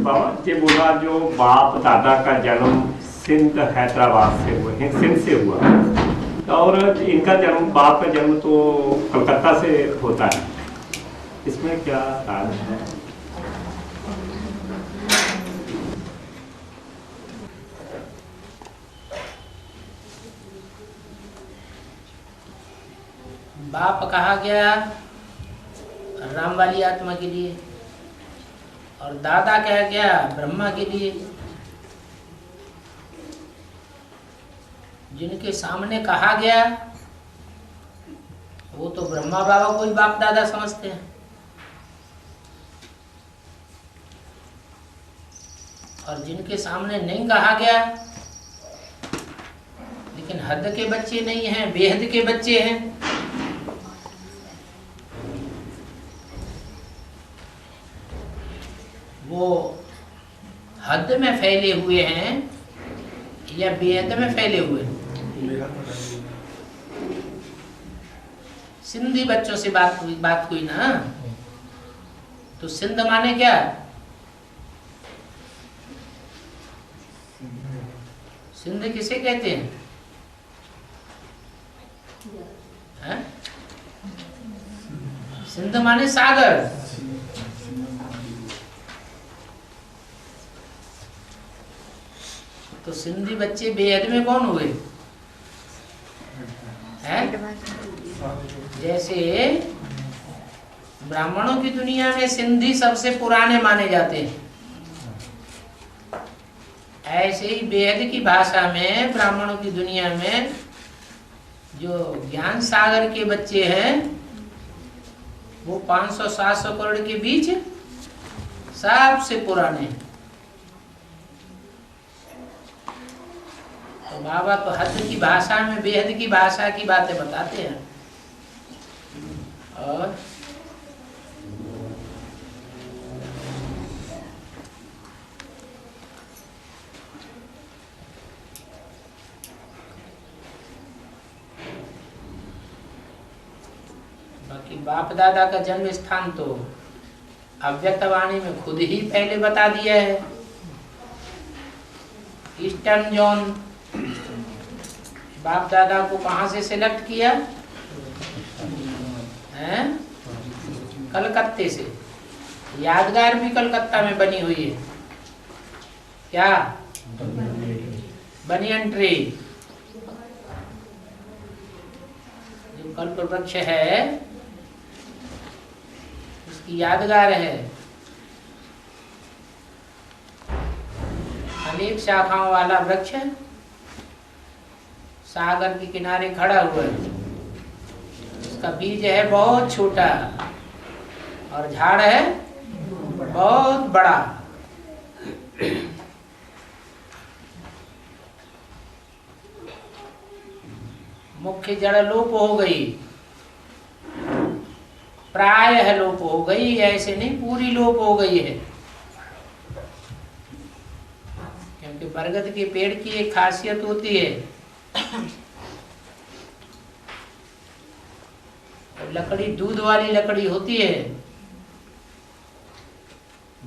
बाबा ये बोला जो बाप दादा का जन्म सिंध हैदराबाद से हुए हैं, सिंध से हुआ, और इनका जन्म, बाप का जन्म तो कलकत्ता से होता है, इसमें क्या राज है? बाप कहा गया राम वाली आत्मा के लिए, और दादा कहा गया ब्रह्मा के लिए। जिनके सामने कहा गया वो तो ब्रह्मा बाबा को ही बाप दादा समझते हैं, और जिनके सामने नहीं कहा गया लेकिन हद के बच्चे नहीं हैं, बेहद के बच्चे हैं, वो हद में फैले हुए हैं या बेहद में फैले हुए हैं। सिंधी बच्चों से बात हुई ना, तो सिंध माने क्या? सिंध किसे कहते हैं? है? सिंध माने सागर। तो सिंधी बच्चे बेहद में कौन हुए? हैं? जैसे ब्राह्मणों की दुनिया में सिंधी सबसे पुराने माने जाते हैं, ऐसे ही बेहद की भाषा में ब्राह्मणों की दुनिया में जो ज्ञान सागर के बच्चे हैं वो 500-700 करोड़ के बीच सबसे पुराने हैं। तो बाबा तो हद की भाषा में बेहद की भाषा की बातें बताते हैं। और बाकी बाप दादा का जन्म स्थान तो अव्यक्त वाणी में खुद ही पहले बता दिया है। ईस्टर्न जोन बाप दादा को कहां से सिलेक्ट किया है? कलकत्ते से। यादगार भी कलकत्ता में बनी हुई है। क्या? Banyan tree. जो कल्प वृक्ष है उसकी यादगार है। अनेक शाखाओं वाला वृक्ष सागर के किनारे खड़ा हुआ है। उसका बीज है बहुत छोटा और झाड़ है बहुत बड़ा। मुख्य जड़ लोप हो गई, प्रायः लोप हो गई, ऐसे नहीं पूरी लोप हो गई है। क्योंकि बरगद के पेड़ की एक खासियत होती है, लकड़ी दूध वाली लकड़ी होती है,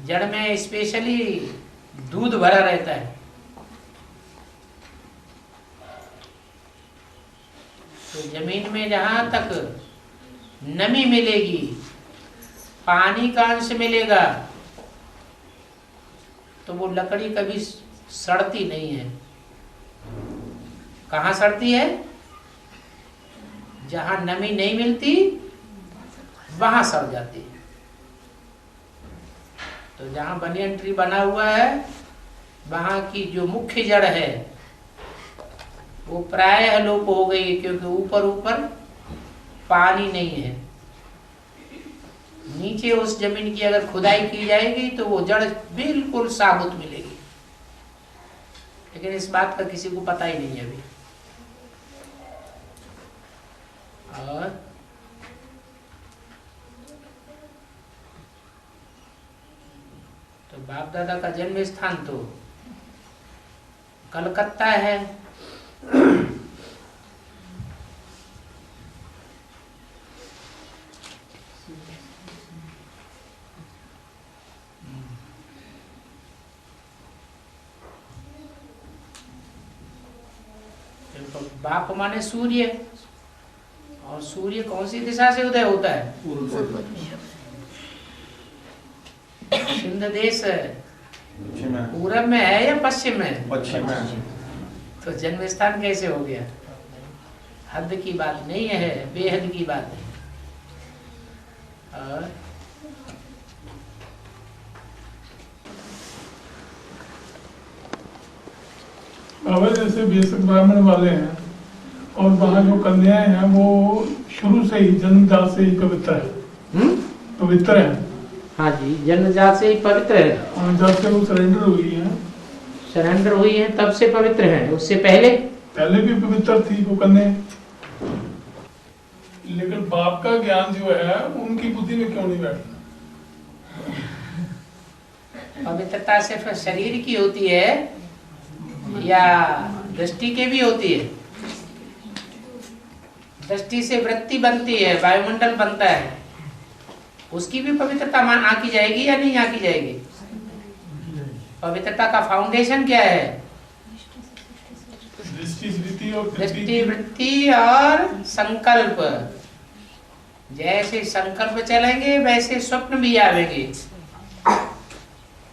जड़ में स्पेशली दूध भरा रहता है। तो जमीन में जहां तक नमी मिलेगी, पानी का अंश मिलेगा, तो वो लकड़ी कभी सड़ती नहीं है। कहाँ सड़ती है? जहां नमी नहीं मिलती वहां सड़ जाती है। तो जहां बनियन ट्री बना हुआ है वहां की जो मुख्य जड़ है वो प्रायः लोप हो गई, क्योंकि ऊपर ऊपर पानी नहीं है। नीचे उस जमीन की अगर खुदाई की जाएगी तो वो जड़ बिल्कुल साबुत मिलेगी, लेकिन इस बात का किसी को पता ही नहीं है अभी। और तो बाप दादा का जन्म स्थान तो कलकत्ता है। और बाप माने सूर्य, और सूर्य कौन सी दिशा से उदय होता है? सिंध देश पूरब में है या पश्चिम में? पश्चिम में। तो जन्म स्थान कैसे हो गया? हद की बात नहीं है, बेहद की बात है। और बाबा जैसे बेसिक ब्राह्मण वाले हैं और वहाँ जो कन्याएं हैं वो शुरू से ही जन्मजात से ही पवित्र है, पवित्र है। हाँ जी, जन्मजात से ही पवित्र है। और जब से वो सरेंडर हुई है, सरेंडर हुई है तब से पवित्र है। उससे पहले भी पवित्र थी वो कन्या, लेकिन बाप का ज्ञान जो है उनकी बुद्धि में क्यों नहीं बैठता? पवित्रता सिर्फ शरीर की होती है या दृष्टि के भी होती है? दृष्टि से वृत्ति बनती है, वायुमंडल बनता है, उसकी भी पवित्रता मान आकी जाएगी या नहीं आकी जाएगी? पवित्रता का फाउंडेशन क्या है? दृष्टि, वृत्ति और संकल्प। जैसे संकल्प चलेंगे वैसे स्वप्न भी आवेंगे।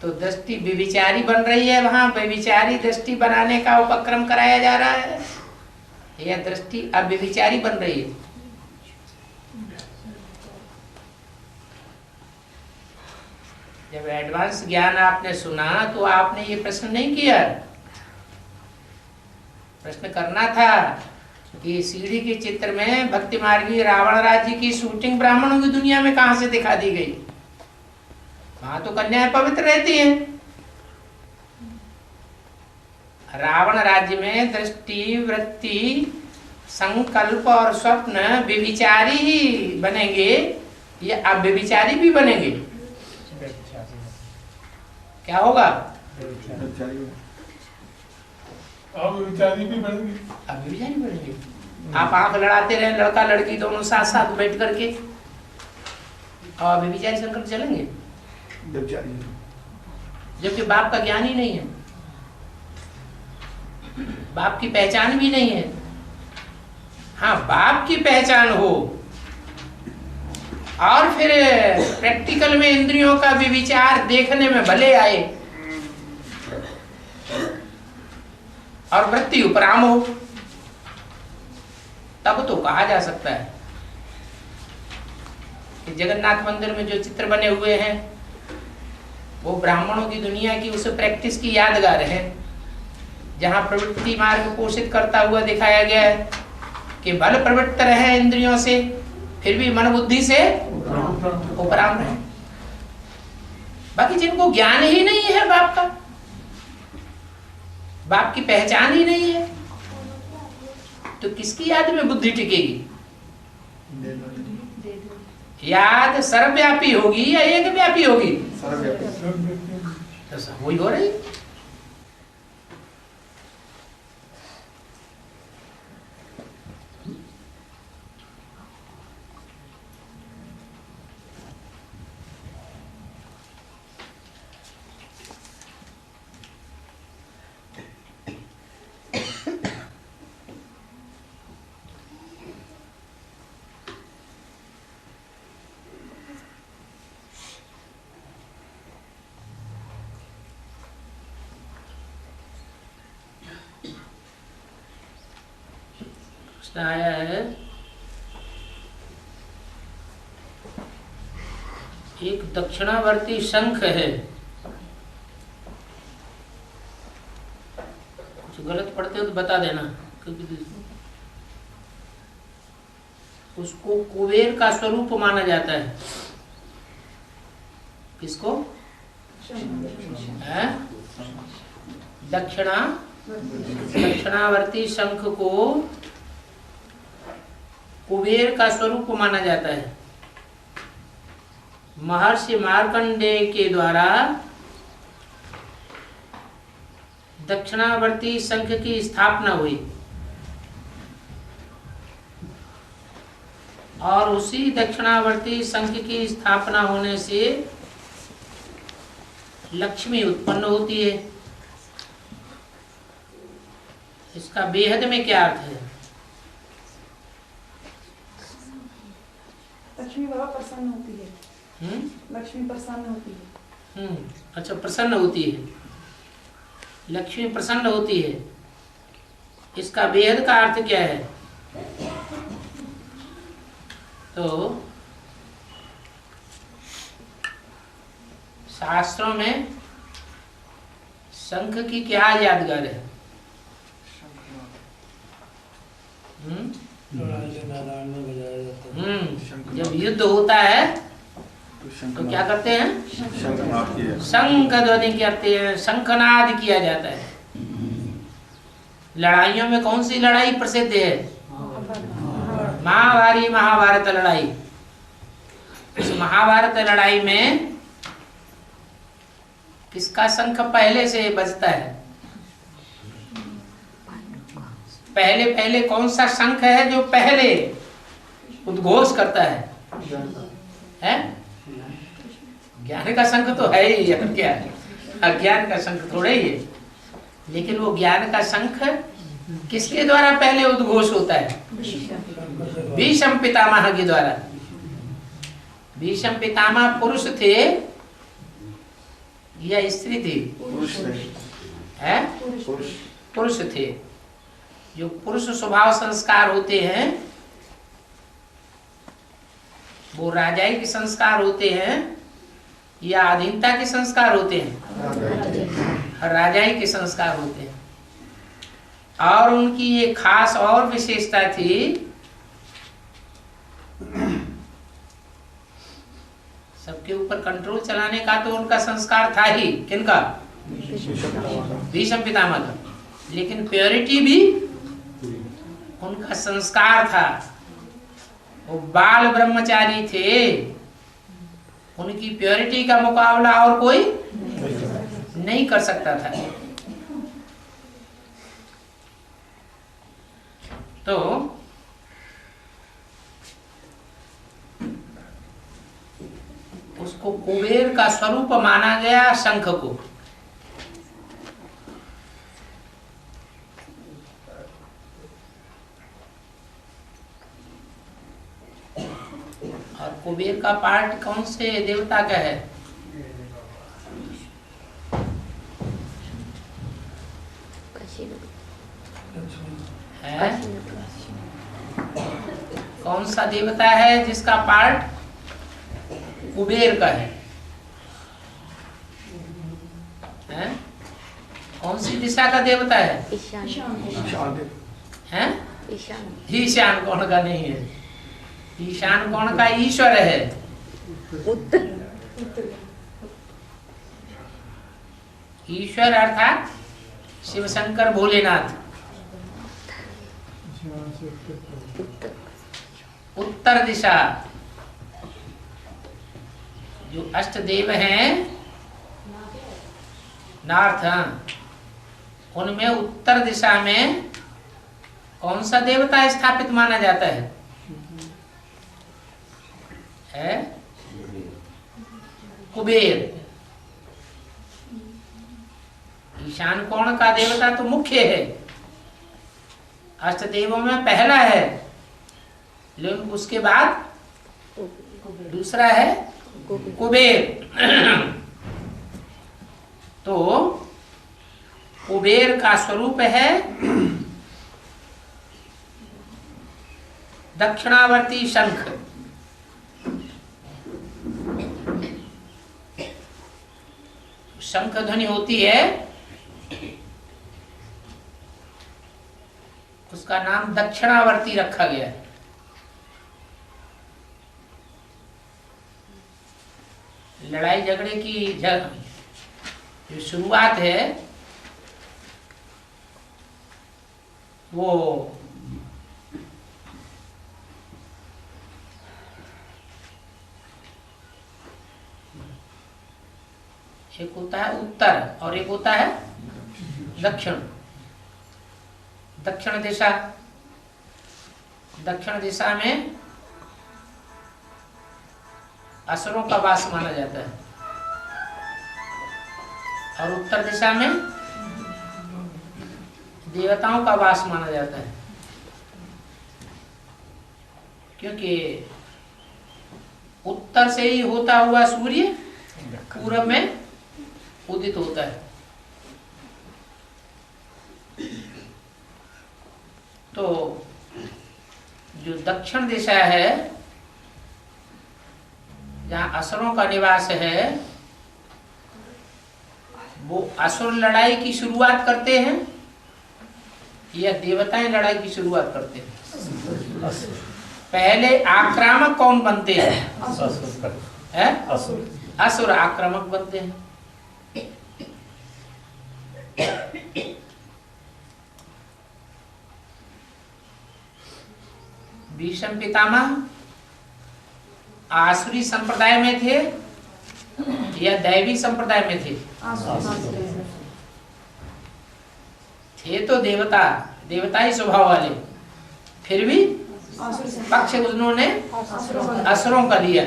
तो दृष्टि व्यभिचारी बन रही है, वहां व्यभिचारी दृष्टि बनाने का उपक्रम कराया जा रहा है, या दृष्टि अव्यभिचारी बन रही है? जब एडवांस ज्ञान आपने सुना तो आपने ये प्रश्न नहीं किया। प्रश्न करना था कि सीढ़ी के चित्र में भक्ति मार्गी रावण राज्य की शूटिंग ब्राह्मणों की दुनिया में कहां से दिखा दी गई? वहां तो कन्याएं पवित्र रहती हैं। रावण राज्य में दृष्टि, वृत्ति, संकल्प और स्वप्न व्यभिचारी ही बनेंगे या अव्यभिचारी भी बनेंगे? क्या होगा? अव्यभिचारी भी बनेंगे। अव्यभिचारी बनेंगे। आप आंख लड़ाते रहे, लड़का लड़की दोनों साथ साथ बैठ करके, और व्यभिचारी संकल्प चलेंगे, जबकि बाप का ज्ञान ही नहीं है, बाप की पहचान भी नहीं है। हाँ, बाप की पहचान हो और फिर प्रैक्टिकल में इंद्रियों का विचार देखने में भले आए और वृत्ति उपराम हो, तब तो कहा जा सकता है कि जगन्नाथ मंदिर में जो चित्र बने हुए हैं वो ब्राह्मणों की दुनिया की उस प्रैक्टिस की यादगार है, जहां प्रवृत्ति मार्ग पोषित करता हुआ दिखाया गया है कि बल प्रवृत्त रहे इंद्रियों से, फिर भी मन बुद्धि से उपराम रहे। बाकी जिनको ज्ञान ही नहीं है बाप का, बाप की पहचान ही नहीं है, तो किसकी याद में बुद्धि टिकेगी? याद सर्वव्यापी होगी या एक व्यापी होगी? तो वही हो रही। आया है, एक दक्षिणावर्ती शंख है। कुछ गलत पढ़ते हो तो बता देना, क्योंकि उसको कुबेर का स्वरूप माना जाता है। किसको? दक्षिणावर्ती शंख को कुबेर का स्वरूप माना जाता है। महर्षि मार्कंडेय के द्वारा दक्षिणावर्ती शंख की स्थापना हुई और उसी दक्षिणावर्ती शंख की स्थापना होने से लक्ष्मी उत्पन्न होती है। इस उसका बेहद में क्या अर्थ है? लक्ष्मी बाबा प्रसन्न होती है। लक्ष्मी प्रसन्न होती है। अच्छा, प्रसन्न होती है, लक्ष्मी प्रसन्न होती है। इसका बेहद का अर्थ क्या है? तो शास्त्रों में शंख की क्या यादगार है? जब युद्ध होता है तो क्या करते हैं? शंख ध्वनि करते हैं, शंखनाद किया जाता है। लड़ाइयों में कौन सी लड़ाई प्रसिद्ध है? महाभारत लड़ाई। उस महाभारत लड़ाई में किसका शंख पहले से बजता है? पहले कौन सा शंख है जो पहले उद्घोष करता है? ज्ञान का शंख तो है ही, क्या अज्ञान का शंख थोड़ा ही है। लेकिन वो ज्ञान का शंख किसके द्वारा पहले उद्घोष होता है? भीष्म पितामह के द्वारा। भीष्म पितामह पुरुष थे या स्त्री थी? पुरुष थे। जो पुरुष स्वभाव संस्कार होते हैं वो राजाई के संस्कार होते हैं या अधीनता के संस्कार होते हैं? राजाई के संस्कार होते हैं। और उनकी ये खास और विशेषता थी, सबके ऊपर कंट्रोल चलाने का तो उनका संस्कार था ही। किनका? भीष्म पितामह का। लेकिन प्योरिटी भी उनका संस्कार था। वो बाल ब्रह्मचारी थे। उनकी प्योरिटी का मुकाबला और कोई नहीं कर सकता था। तो उसको कुबेर का स्वरूप माना गया, शंख को। और कुबेर का पार्ट कौन से देवता का है? है? कौन सा देवता है जिसका पार्ट कुबेर का है? कौन सी दिशा का देवता है? हैं? ईशान कोण का नहीं है। ईशान कोण का ईश्वर है। ईश्वर अर्थात शिव शंकर भोलेनाथ। उत्तर दिशा जो अष्ट देव हैं नॉर्थ, उनमें उत्तर दिशा में कौन सा देवता स्थापित माना जाता है? कुबेर। ईशान कोण का देवता तो मुख्य है, अष्टदेवों में पहला है, लेकिन उसके बाद दूसरा है कुबेर। तो कुबेर का स्वरूप है दक्षिणावर्ती शंख। शंख ध्वनि होती है, उसका नाम दक्षिणावर्ती रखा गया है। लड़ाई झगड़े की जो शुरुआत है वो एक होता है उत्तर और एक होता है दक्षिण। दक्षिण दिशा, दक्षिण दिशा में असुरों का वास माना जाता है और उत्तर दिशा में देवताओं का वास माना जाता है, क्योंकि उत्तर से ही होता हुआ सूर्य पूरब में उदित होता है। तो जो दक्षिण दिशा है, जहाँ असुरों का निवास है, वो असुर लड़ाई की शुरुआत करते हैं या देवताएं लड़ाई की शुरुआत करते हैं? पहले आक्रामक कौन बनते हैं? असुर आक्रामक बनते हैं। भीष्म पितामह आसुरी संप्रदाय में थे या दैवी संप्रदाय में थे? थे तो देवताई स्वभाव वाले, फिर भी पक्ष उन्होंने असुरों का लिया,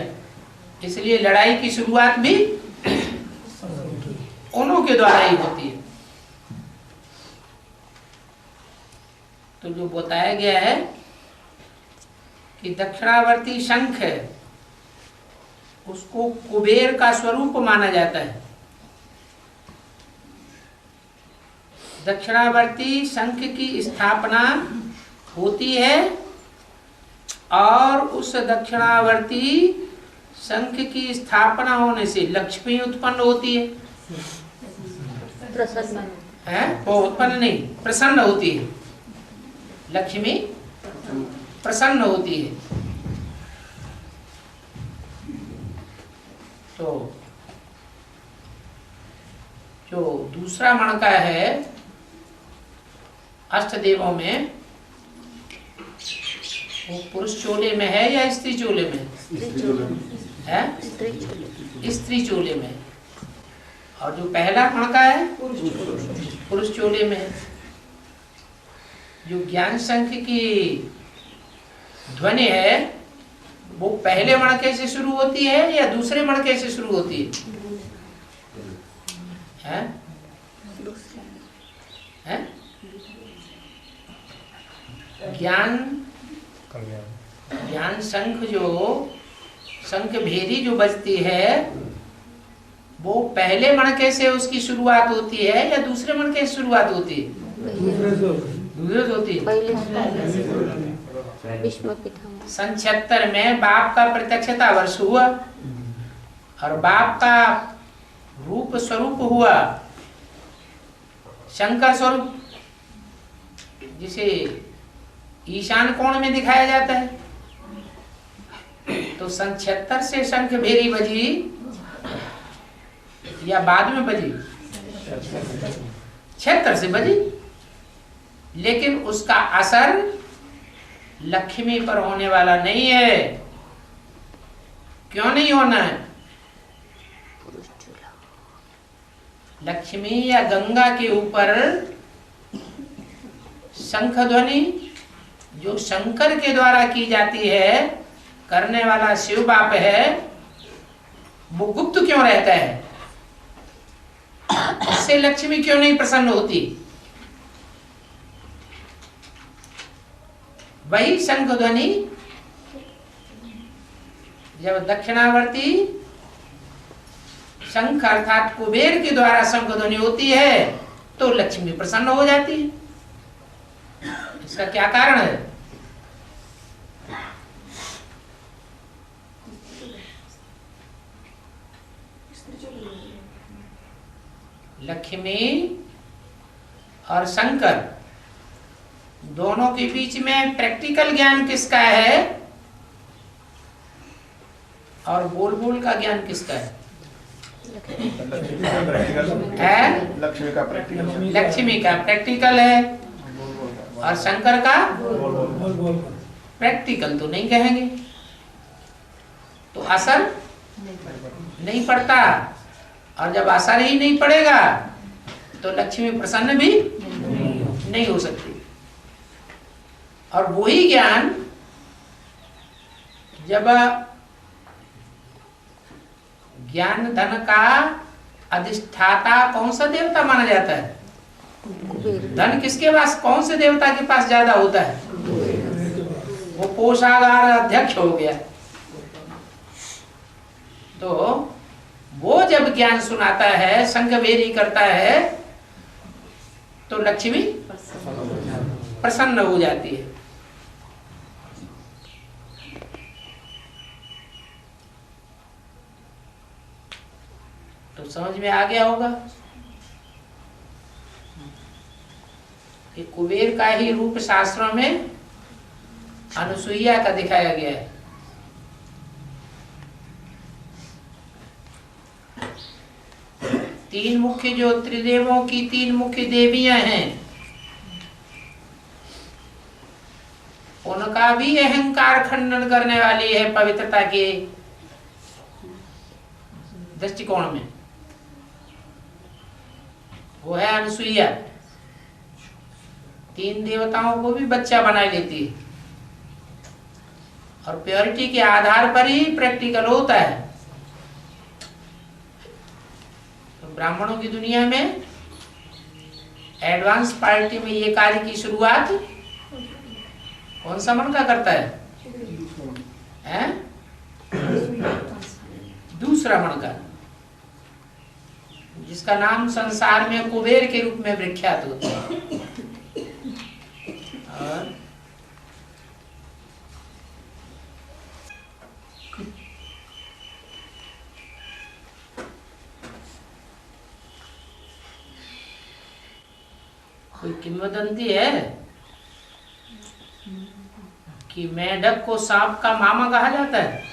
इसलिए लड़ाई की शुरुआत भी उन्हों के द्वारा ही होती है। तो जो बताया गया है कि दक्षिणावर्ती शंख है, उसको कुबेर का स्वरूप माना जाता है। दक्षिणावर्ती शंख की स्थापना होती है और उस दक्षिणावर्ती शंख की स्थापना होने से लक्ष्मी उत्पन्न होती है। प्रसन्न है वो उत्पन्न नहीं, प्रसन्न होती है। लक्ष्मी प्रसन्न होती है। तो जो दूसरा मणका है अष्टदेवों में, वो पुरुष चोले में है या स्त्री चोले में है? स्त्री चोले में। और जो पहला मणका है पुरुष चोले में है। जो ज्ञान शंख की ध्वनि है वो पहले मणके से शुरू होती है या दूसरे मणके से शुरू होती है? है? ज्ञान शंख, जो शंख भेरी जो बजती है, वो पहले मणके से उसकी शुरुआत होती है या दूसरे मणके से शुरुआत होती है? दूसरे से होती है। सन 76 में बाप का प्रत्यक्षता वर्ष हुआ और बाप का रूप स्वरूप हुआ शंकर स्वरूप, जिसे ईशान कोण में दिखाया जाता है। तो सन 76 से शंख भेरी बजी या बाद में बजी? 76 से बजी, लेकिन उसका असर लक्ष्मी पर होने वाला नहीं है। क्यों नहीं होना है? लक्ष्मी या गंगा के ऊपर शंख ध्वनि जो शंकर के द्वारा की जाती है, करने वाला शिव बाप है, वो गुप्त क्यों रहता है? उससे लक्ष्मी क्यों नहीं प्रसन्न होती? वही शंख ध्वनि जब दक्षिणावर्ती शंख अर्थात कुबेर के द्वारा शंख ध्वनि होती है तो लक्ष्मी प्रसन्न हो जाती है। इसका क्या कारण है? लक्ष्मी और शंकर दोनों के बीच में प्रैक्टिकल ज्ञान किसका है और बोल बोल का ज्ञान किसका है? लक्ष्मी का प्रैक्टिकल। लक्ष्मी का प्रैक्टिकल है और शंकर का प्रैक्टिकल तो नहीं कहेंगे, तो असर नहीं पड़ता। और जब असर ही नहीं पड़ेगा तो लक्ष्मी प्रसन्न भी नहीं हो सकती। और वही ज्ञान जब ज्ञान धन का अधिष्ठाता कौन सा देवता माना जाता है? धन किसके पास, कौन से देवता के पास ज्यादा होता है? वो कोषागार अध्यक्ष हो गया। तो वो जब ज्ञान सुनाता है, संगवेरी करता है, तो लक्ष्मी प्रसन्न हो जाती है। तो समझ में आ गया होगा कि कुबेर का ही रूप शास्त्रों में अनुसुईया का दिखाया गया है। तीन मुख्य जो त्रिदेवों की तीन मुख्य देवियां हैं, उनका भी अहंकार खंडन करने वाली है पवित्रता के दृष्टिकोण में। वो है अनुसुईया। तीन देवताओं को भी बच्चा बना लेती है और प्योरिटी के आधार पर ही प्रैक्टिकल होता है। तो ब्राह्मणों की दुनिया में एडवांस पार्टी में ये कार्य की शुरुआत कौन सा मन का करता है? दूसरा मन का, जिसका नाम संसार में कुबेर के रूप में विख्यात होता है। और कोई किंवदंती है कि मेढक को सांप का मामा कहा जाता है?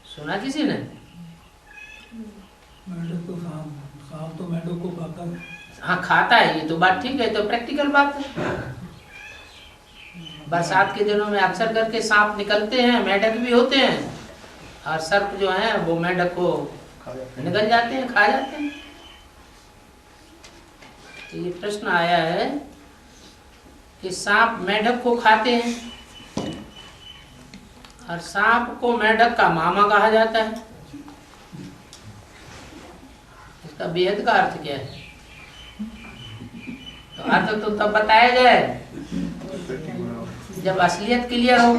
सुना किसी ने? मेढक तो सांप तो मेढक को खाता है। हाँ खाता है, ये तो बात ठीक है, तो प्रैक्टिकल बात है। बरसात के दिनों में अक्सर करके सांप निकलते हैं, मेढक भी होते हैं, और सर्प जो है वो मेढक को निकल जाते हैं, खा जाते हैं। तो ये प्रश्न आया है कि सांप मेढक को खाते हैं और सांप को मेढक का मामा कहा जाता है। इसका बेहद का अर्थ क्या है? तो अर्थ तो तब बताया जाए जब असलियत क्लियर हो।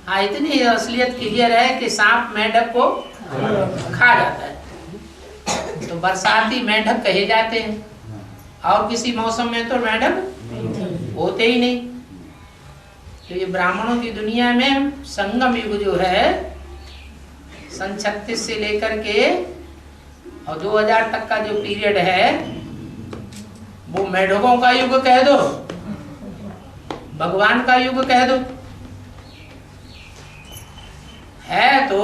हाँ, इतनी असलियत क्लियर है कि सांप मेढक को खा जाता है, तो बरसाती मेढक कहे जाते हैं, और किसी मौसम में तो मेढक होते ही नहीं। तो ये ब्राह्मणों की दुनिया में संगम युग जो है, सन 36 से लेकर के और 2000 तक का जो पीरियड है, वो मेढकों का युग कह दो, भगवान का युग कह दो, है तो।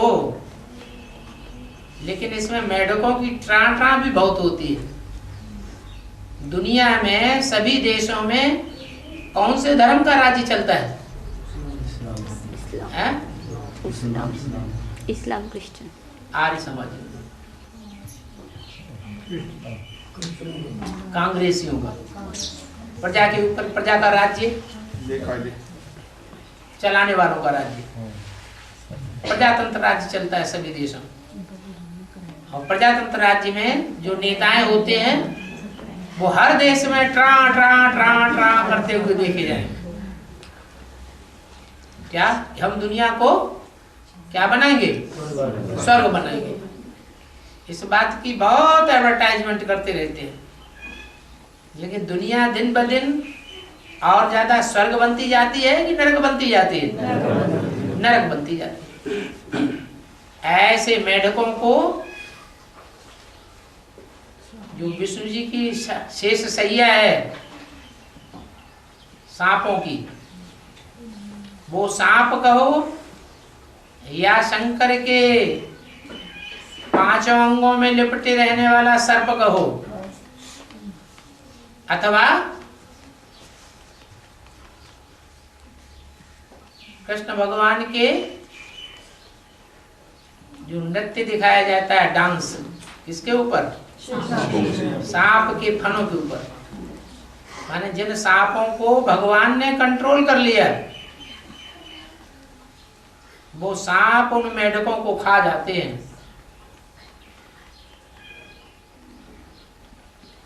लेकिन इसमें मेढकों की ट्रां भी बहुत होती है। दुनिया में सभी देशों में कौन से धर्म का राज्य चलता है? इस्लाम, क्रिश्चियन, आर्य समाज, कांग्रेसियों का प्रजा के ऊपर, प्रजा का राज्य, चलाने वालों का राज्य, प्रजातंत्र राज्य चलता है सभी देशों में। और प्रजातंत्र राज्य में जो नेताएं होते हैं वो हर देश में ट्रा ट्रा ट्रा ट्रा करते हुए देखे जाएंगे। क्या हम दुनिया को क्या बनाएंगे? स्वर्ग बनाएंगे। इस बात की बहुत एडवर्टाइजमेंट करते रहते हैं, लेकिन दुनिया दिन ब दिन और ज्यादा स्वर्ग बनती जाती है कि नरक बनती जाती है? नरक बनती जाती है। ऐसे मेढकों को जो विष्णु जी की शेष सैया है सांपों की, वो सांप कहो या शंकर के 5 अंगों में लिपटे रहने वाला सर्प कहो, अथवा कृष्ण भगवान के जो नृत्य दिखाया जाता है, डांस, किसके ऊपर? सांप के फनों के ऊपर। माने जिन सांपों को भगवान ने कंट्रोल कर लिया, वो सांप उन मेढकों को खा जाते हैं।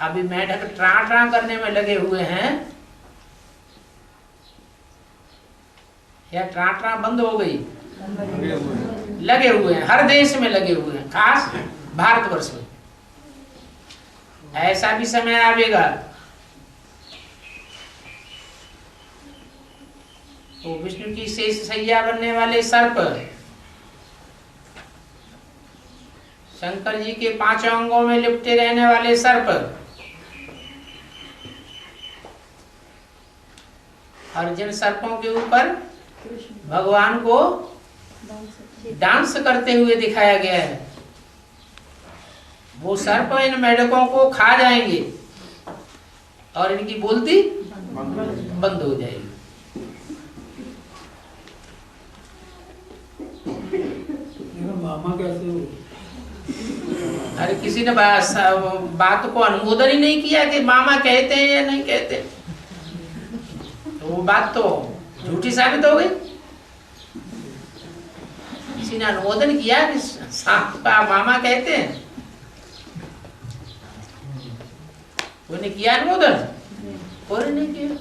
अभी मेढक ट्रा ट्रा करने में लगे हुए हैं या ट्रा ट्रा बंद हो गई? लगे हुए हैं, हर देश में लगे हुए हैं, खास भारतवर्ष में। ऐसा भी समय आवेगा तो विष्णु की शेष सैया बनने वाले सर्प, शंकर जी के 5 अंगों में लिपटे रहने वाले सर्प, और जिन सर्पों के ऊपर भगवान को डांस करते हुए दिखाया गया है, वो सर्प इन मेढकों को खा जाएंगे और इनकी बोलती बंद हो जाएगी। मामा कैसे हो? अरे किसी ने बात को अनुमोदन ही नहीं किया कि मामा कहते हैं या नहीं कहते, तो वो बात तो झूठी साबित हो गई। किसी ने अनुमोदन किया कि सांप का मामा कहते हैं, कोई ने किया अनुमोदन? कोई नहीं किया।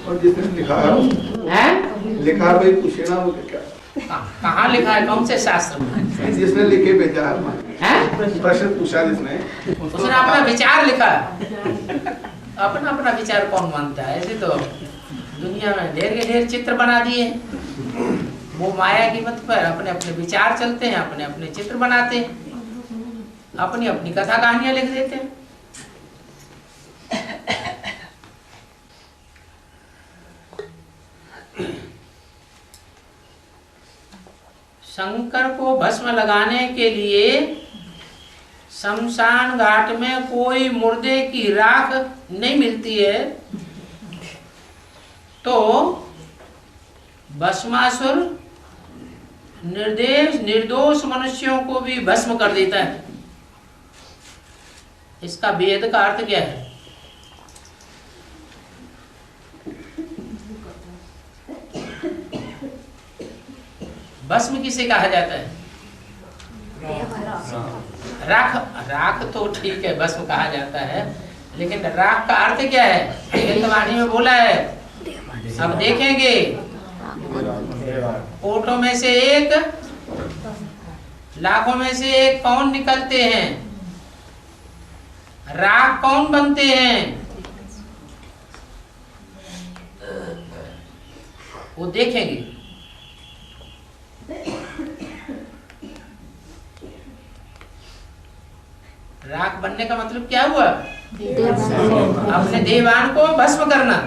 और जिसने लिखा है, लिखा भाई पूछे ना वो क्या कहाँ लिखा है, कौन से शास्त्र में? जिसने लिखे भेजा है, प्रश्न पूछा जिसने, उसने अपना विचार लिखा। अपना अपना विचार कौन मानता है? ऐसे तो दुनिया में ढेर के ढेर चित्र बना दिए। वो माया की मत पर अपने अपने विचार चलते हैं, अपने अपने चित्र बनाते हैं, अपनी अपनी कथा कहानियां लिख देते हैं। शंकर को भस्म लगाने के लिए शमशान घाट में कोई मुर्दे की राख नहीं मिलती है, तो भस्मासुर निर्दोष मनुष्यों को भी भस्म कर देता है। इसका वेद का अर्थ क्या है? भस्म किसे कहा जाता है? राख। राख तो ठीक है, भस्म कहा जाता है, लेकिन राख का अर्थ क्या है? हिंदवाणी में बोला है, अब देखेंगे कोटों में से एक, लाखों में से एक कौन निकलते हैं, राख कौन बनते हैं, वो देखेंगे। राख बनने का मतलब क्या हुआ? अपने देवान को भस्म करना,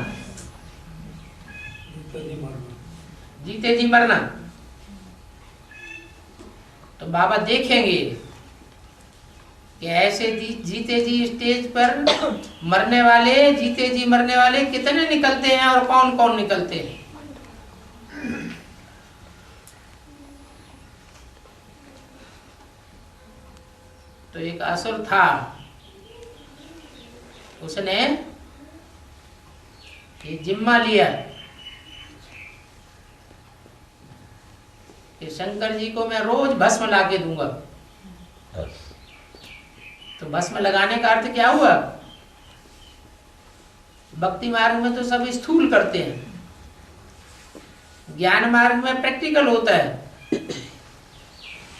जीते जी मरना। तो बाबा देखेंगे कि ऐसे जीते जी स्टेज पर मरने वाले, जीते जी मरने वाले कितने निकलते हैं और कौन कौन निकलते हैं। तो एक असुर था, उसने ये जिम्मा लिया कि शंकर जी को मैं रोज भस्म लाके दूंगा। तो भस्म लगाने का अर्थ क्या हुआ? भक्ति मार्ग में तो सब स्थूल करते हैं, ज्ञान मार्ग में प्रैक्टिकल होता है।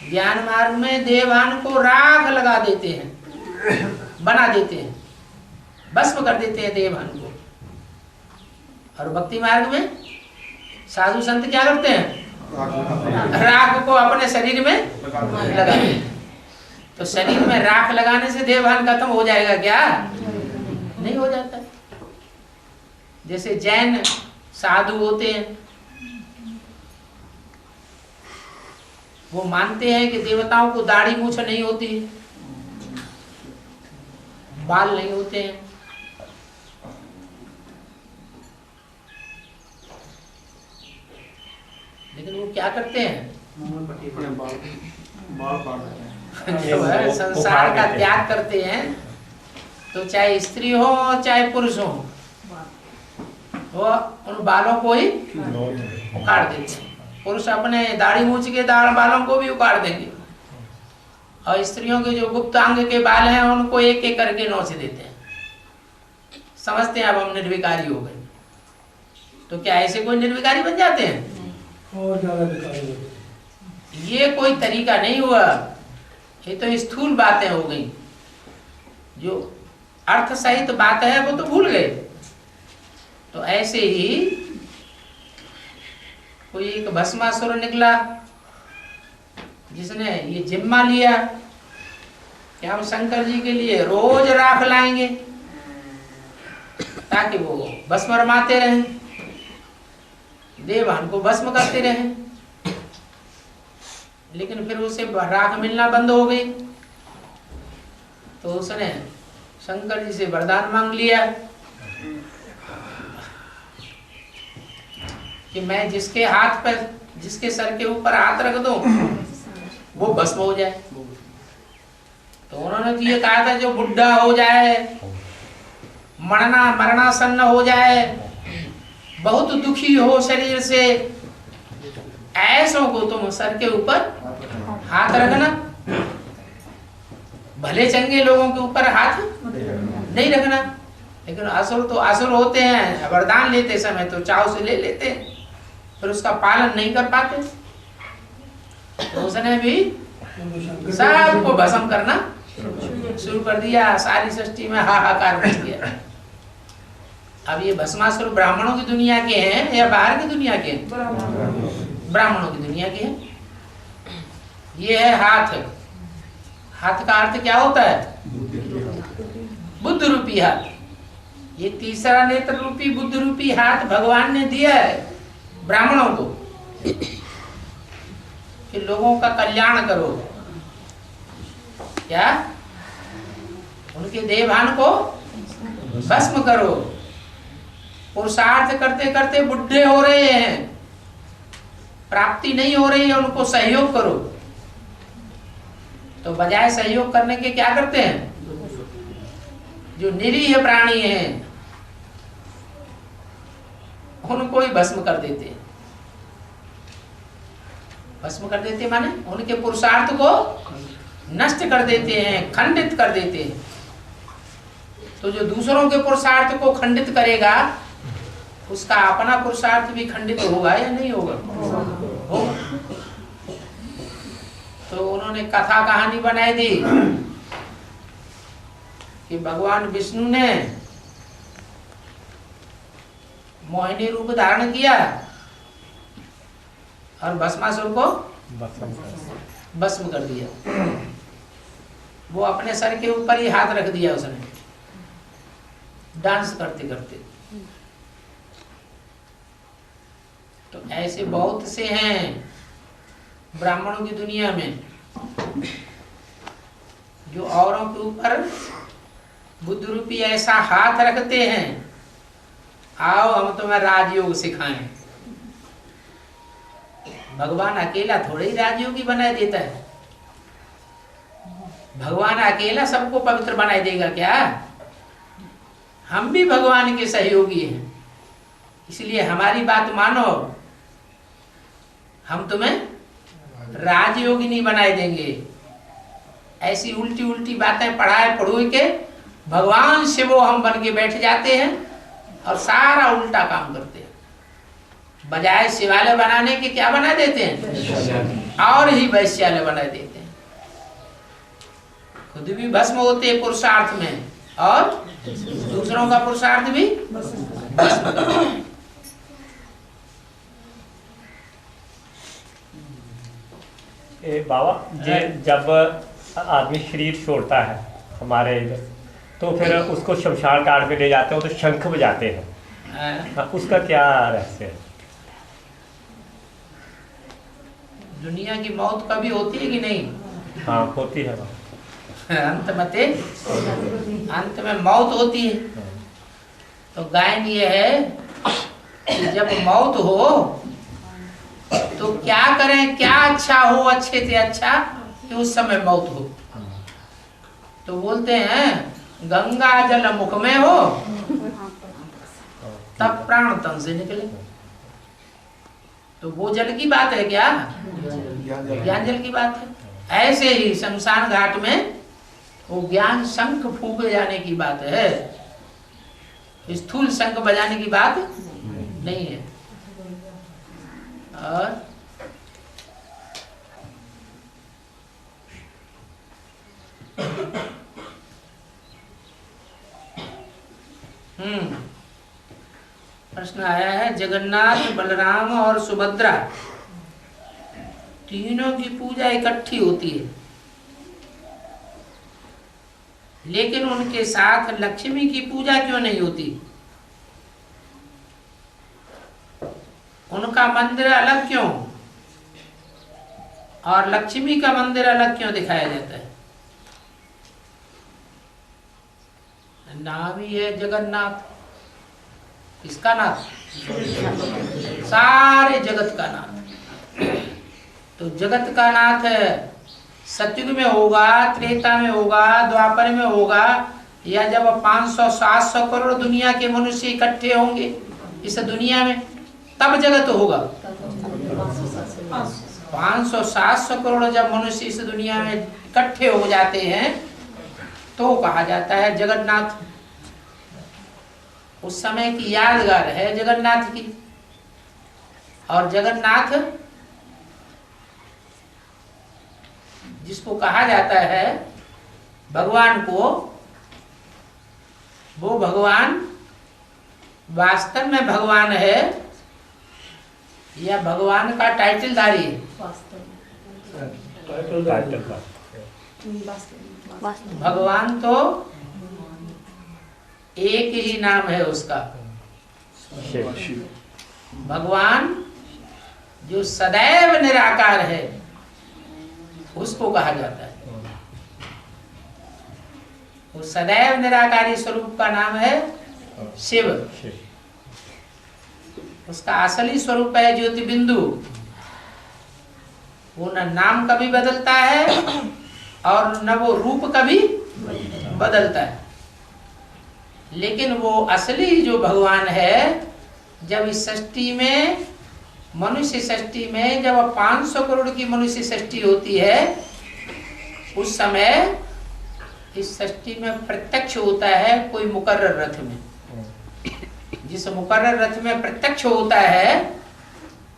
ज्ञान मार्ग में देवान को राख लगा देते हैं, बना देते हैं, भस्म कर देते हैं देवान को। और भक्ति मार्ग में साधु संत क्या करते हैं? राख को अपने शरीर में लगाते हैं। तो शरीर में राख लगाने से देवान खत्म हो जाएगा क्या? नहीं हो जाता। जैसे जैन साधु होते हैं, वो मानते हैं कि देवताओं को दाढ़ी मूछ नहीं होती, बाल नहीं होते हैं। लेकिन वो क्या करते हैं? जो है संसार का त्याग करते हैं, तो चाहे स्त्री हो चाहे पुरुष हो, वो उन बालों को ही उखाड़ देते हैं। पुरुष अपने दाढ़ी मूछ के दाढ़ बालों को भी उखाड़ देंगे, और स्त्रियों के जो गुप्त अंग के बाल हैं उनको एक एक करके नोच देते हैं। समझते हैं अब हम निर्विकारी हो गए। तो क्या ऐसे कोई निर्विकारी बन जाते हैं? और ज्यादा विकारी होते। ये कोई तरीका नहीं हुआ, ये तो स्थूल बातें हो गई। जो अर्थ सहित बात है वो तो भूल गए। तो ऐसे ही कोई एक भस्मासुर निकला जिसने ये जिम्मा लिया कि हम शंकर जी के लिए रोज राख लाएंगे ताकि वो भस्म रमाते रहें, देवान को भस्म करते रहें। लेकिन फिर उसे राख मिलना बंद हो गई, तो उसने शंकर जी से वरदान मांग लिया कि मैं जिसके हाथ पर, जिसके सर के ऊपर हाथ रख दूं वो भस्म हो जाए। तो उन्होंने तो ये कहा था जो बुढ़ा हो जाए, मरणासन्न हो जाए, बहुत दुखी हो शरीर से, ऐसों को तुम सर के ऊपर हाथ रखना। भले चंगे लोगों के ऊपर हाथ नहीं रखना। लेकिन असुर तो असुर होते हैं, वरदान लेते समय तो चाव से ले लेते हैं, फिर उसका पालन नहीं कर पाते। तो उसने भी सबको भस्म करना शुरू कर दिया। सारी सृष्टि में हाहाकार मच गया। अब ये भस्मासुर ब्राह्मणों की दुनिया के हैं या बाहर की दुनिया के हैं? ब्राह्मणों की दुनिया के हैं। ये है हाथ। हाथ का अर्थ क्या होता है? बुद्ध रूपी हाथ। ये तीसरा नेत्र रूपी बुद्ध रूपी हाथ भगवान ने दिया है ब्राह्मणों को कि लोगों का कल्याण करो। क्या? उनके देवभान को भस्म करो। पुरुषार्थ करते करते बुढ़े हो रहे हैं, प्राप्ति नहीं हो रही है, उनको सहयोग करो। तो बजाय सहयोग करने के क्या करते हैं? जो निरीह प्राणी हैं उनको ही भस्म कर देते हैं। भस्म कर देते माने उनके पुरुषार्थ को नष्ट कर देते हैं, खंडित कर देते हैं। तो जो दूसरों के पुरुषार्थ को खंडित करेगा उसका अपना पुरुषार्थ भी खंडित होगा या नहीं होगा? होगा। तो उन्होंने कथा कहानी बनाई दी कि भगवान विष्णु ने मोहिनी रूप धारण किया और भस्मासुर को भस्म कर दिया। वो अपने सर के ऊपर ही हाथ रख दिया उसने, डांस करते करते। तो ऐसे बहुत से हैं ब्राह्मणों की दुनिया में जो औरों के ऊपर बुद्ध रूपी ऐसा हाथ रखते हैं, आओ हम तुम्हें राजयोग सिखाएं। भगवान अकेला थोड़े ही राजयोगी बना देता है। भगवान अकेला सबको पवित्र बना देगा क्या? हम भी भगवान के सहयोगी हैं, इसलिए हमारी बात मानो, हम तुम्हें राजयोगिनी बनाए देंगे। ऐसी उल्टी उल्टी बातें पढ़ाए पढ़ोई के भगवान शिवो हम बन के बैठ जाते हैं और सारा उल्टा काम करते हैं। बजाय शिवालय बनाने के क्या बना देते हैं? और ही वैश्यालय बना देते हैं। खुद भी भस्म होते हैं पुरुषार्थ में और दूसरों का पुरुषार्थ भी भस्म करते हैं। बाबा जब आदमी शरीर छोड़ता है हमारे इधर, तो फिर उसको शमशान घाट पे ले जाते हैं तो शंख बजाते हैं, उसका क्या रहस्य है? दुनिया की मौत कभी होती है कि नहीं? हाँ होती है। अंत में मौत होती है। तो गायन ये है कि जब मौत हो तो क्या करें, क्या अच्छा हो, अच्छे से अच्छा कि उस समय मौत हो। तो बोलते हैं गंगा जल मुख में हो तब प्राण तन से निकले। तो वो जल की बात है क्या? ज्ञान जल की बात है। ऐसे ही शमशान घाट में वो ज्ञान शंख फूके जाने की बात है, स्थूल शंख बजाने की बात नहीं है। और प्रश्न आया है, जगन्नाथ, बलराम और सुभद्रा तीनों की पूजा इकट्ठी होती है, लेकिन उनके साथ लक्ष्मी की पूजा क्यों नहीं होती? उनका मंदिर अलग क्यों और लक्ष्मी का मंदिर अलग क्यों दिखाया जाता है? नाम ही है जगन्नाथ। किसका नाथ? सारे जगत का नाथ। तो जगत का नाथ सतयुग में होगा, त्रेता में होगा, द्वापर में होगा, या जब 500-700 करोड़ दुनिया के मनुष्य इकट्ठे होंगे इस दुनिया में, तब जगत होगा। 500-700 करोड़ जब मनुष्य इस दुनिया में इकट्ठे हो जाते हैं तो कहा जाता है जगन्नाथ। उस समय की यादगार है जगन्नाथ की। और जगन्नाथ जिसको कहा जाता है भगवान को, वो भगवान वास्तव में भगवान है या भगवान का टाइटलधारी है? भगवान तो एक ही नाम है उसका, भगवान जो सदैव निराकार है उसको कहा जाता है। वो सदैव निराकारी स्वरूप का नाम है शिव। उसका असली स्वरूप है ज्योति बिंदु। वो न नाम कभी बदलता है और न वो रूप कभी बदलता है, लेकिन वो असली जो भगवान है, जब इस सृष्टि में, मनुष्य सृष्टि में जब 500 करोड़ की मनुष्य सृष्टि होती है, उस समय इस सृष्टि में प्रत्यक्ष होता है कोई मुकर्रर रथ में। जिस मुकर्रर रथ में प्रत्यक्ष होता है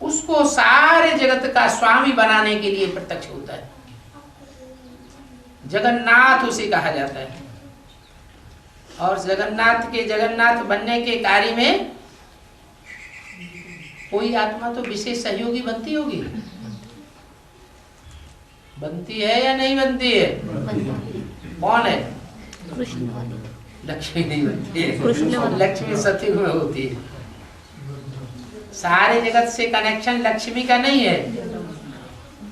उसको सारे जगत का स्वामी बनाने के लिए प्रत्यक्ष होता है। जगन्नाथ उसे कहा जाता है। और जगन्नाथ के जगन्नाथ बनने के कार्य में कोई आत्मा तो विशेष सहयोगी बनती होगी, बनती है या नहीं बनती है? कौन है? लक्ष्मी नहीं बनती है, लक्ष्मी सतयुग में होती है। सारे जगत से कनेक्शन लक्ष्मी का नहीं है,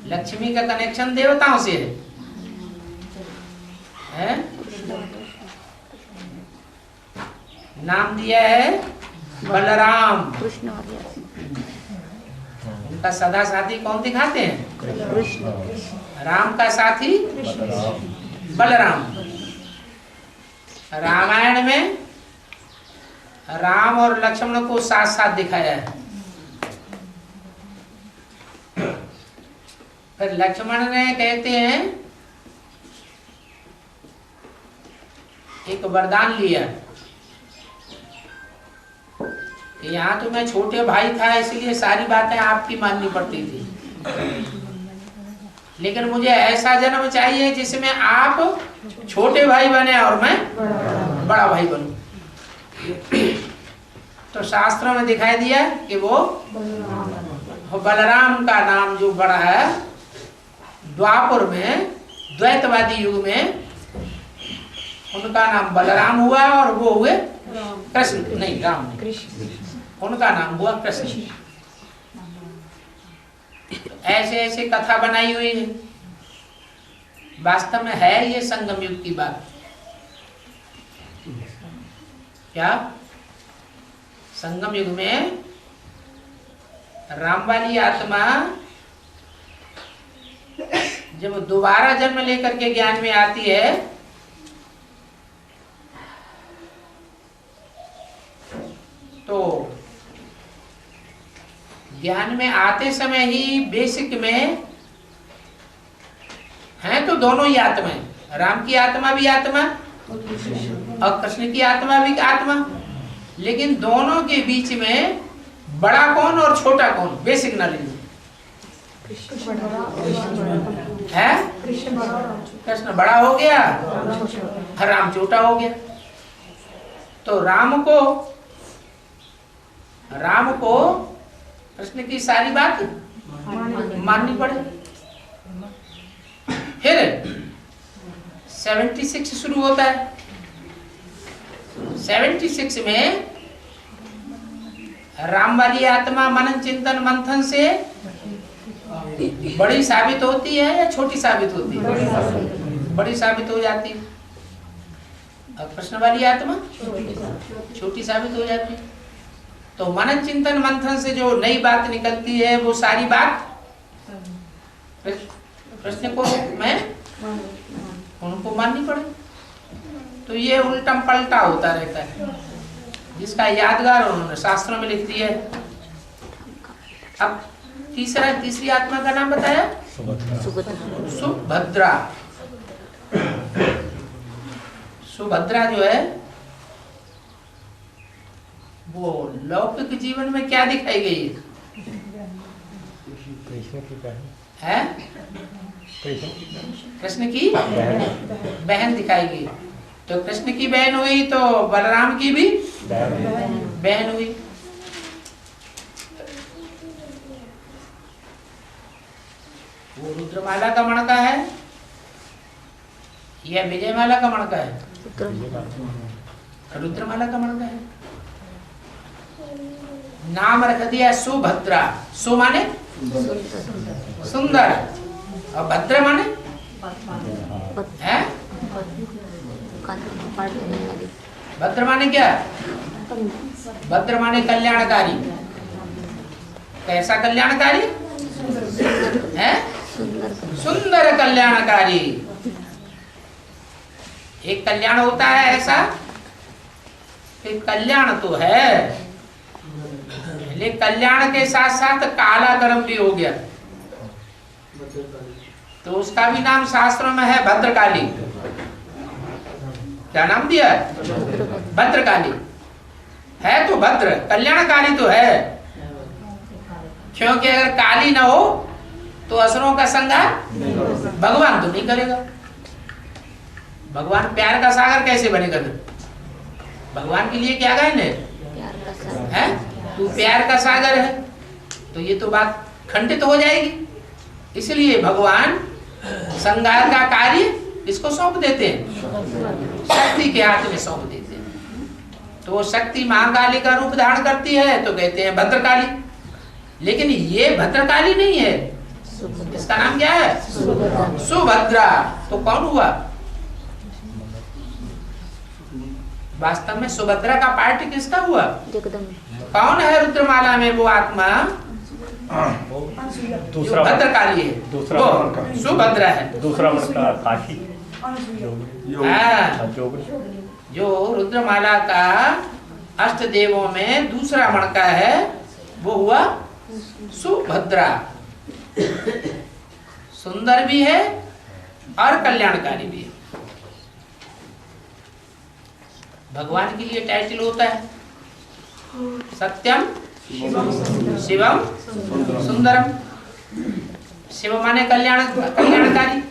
लक्ष्मी का कनेक्शन देवताओं से है? नाम दिया है बलराम। उनका सदा साथी कौन दिखाते हैं? राम का साथी बलराम। रामायण में राम और लक्ष्मण को साथ साथ दिखाया है। फिर लक्ष्मण ने कहते हैं एक वरदान लिया कि यहाँ तो मैं छोटे भाई था इसलिए सारी बातें आपकी माननी पड़ती थी, लेकिन मुझे ऐसा जन्म चाहिए जिसमें आप छोटे भाई बने और मैं बड़ा भाई बनूं। तो शास्त्रों में दिखाई दिया कि वो बलराम का नाम जो बड़ा है, द्वापर में द्वैतवादी युग में उनका नाम बलराम हुआ और वो हुए कृष्ण। नहीं, राम नहीं, उनका नाम हुआ कृष्ण। ऐसे ऐसे कथा बनाई हुई है। वास्तव में है ये संगम युग की बात। क्या संगम युग में राम वाली आत्मा जब दोबारा जन्म लेकर के ज्ञान में आती है तो ज्ञान में आते समय ही बेसिक में हैं तो दोनों ही आत्माएं, राम की आत्मा भी आत्मा और कृष्ण की आत्मा भी आत्मा, लेकिन दोनों के बीच में बड़ा कौन और छोटा कौन? बेसिक नॉलेज है। कृष्ण बड़ा हो गया, राम छोटा हो गया। तो राम को कृष्ण की सारी बात माननी पड़े। फिर 76 शुरू होता है। 76 में राम वाली आत्मा मनन चिंतन मंथन से बड़ी साबित होती है या छोटी साबित होती है? बड़ी साबित हो जाती है। और कृष्ण वाली आत्मा छोटी साबित हो जाती है। तो मनन चिंतन मंथन से जो नई बात निकलती है वो सारी बात कृष्ण को मैं उनको माननी पड़े। तो ये उल्टा पलटा होता रहता है, जिसका यादगार उन्होंने शास्त्रों में लिख दिया है। अब तीसरी आत्मा का नाम बताया सुभद्रा। सुभद्रा जो है वो लौकिक जीवन में क्या दिखाई गई है? कृष्ण की बहन दिखाई गई। तो कृष्ण की बहन हुई तो बलराम की भी बहन हुई। वो रुद्रमाला का मणका है या विजयमाला का मणका है? रुद्रमाला का मणका है। नाम रख दिया सुभद्रा। सु माने सुंदर और भद्र माने है? भद्र माने क्या? भद्र माने कल्याणकारी। कैसा कल्याणकारी है? सुंदर कल्याणकारी। एक कल्याण होता है ऐसा कि कल्याण तो है, लेकिन कल्याण के साथ साथ काला कर्म भी हो गया, तो उसका भी नाम शास्त्रों में है भद्रकाली। क्या नाम दिया है? भद्रकाली। है तो भद्र, कल्याणकारी तो है। क्योंकि अगर काली ना हो तो असुरों का संहार भगवान तो नहीं करेगा। भगवान प्यार का सागर कैसे बनेगा? भगवान के लिए क्या गायन है? तू प्यार का सागर है, तो ये तो बात खंडित हो जाएगी। इसलिए भगवान संहार का कार्य इसको सौंप देते हैं, शक्ति के हाथ में सौंप देते हैं। तो वो शक्ति महाकाली का रूप धारण करती है तो कहते हैं भद्रकाली। लेकिन ये भद्रकाली नहीं है, इसका नाम क्या है? सुभद्रा। तो कौन हुआ? वास्तव में सुभद्रा का पार्ट किसका हुआ? कौन है रुद्रमाला में वो आत्मा? दूसरा भद्रकाली है, दूसरा सुभद्रा है। दूसरा मणका काशी जो रुद्रमाला का अष्ट देवों में दूसरा मणका है वो हुआ सुभद्रा। सुंदर भी है और कल्याणकारी भी है। भगवान के लिए टाइटल होता है सत्यम शिवम सुंदरम। शिव माने कल्याणकारी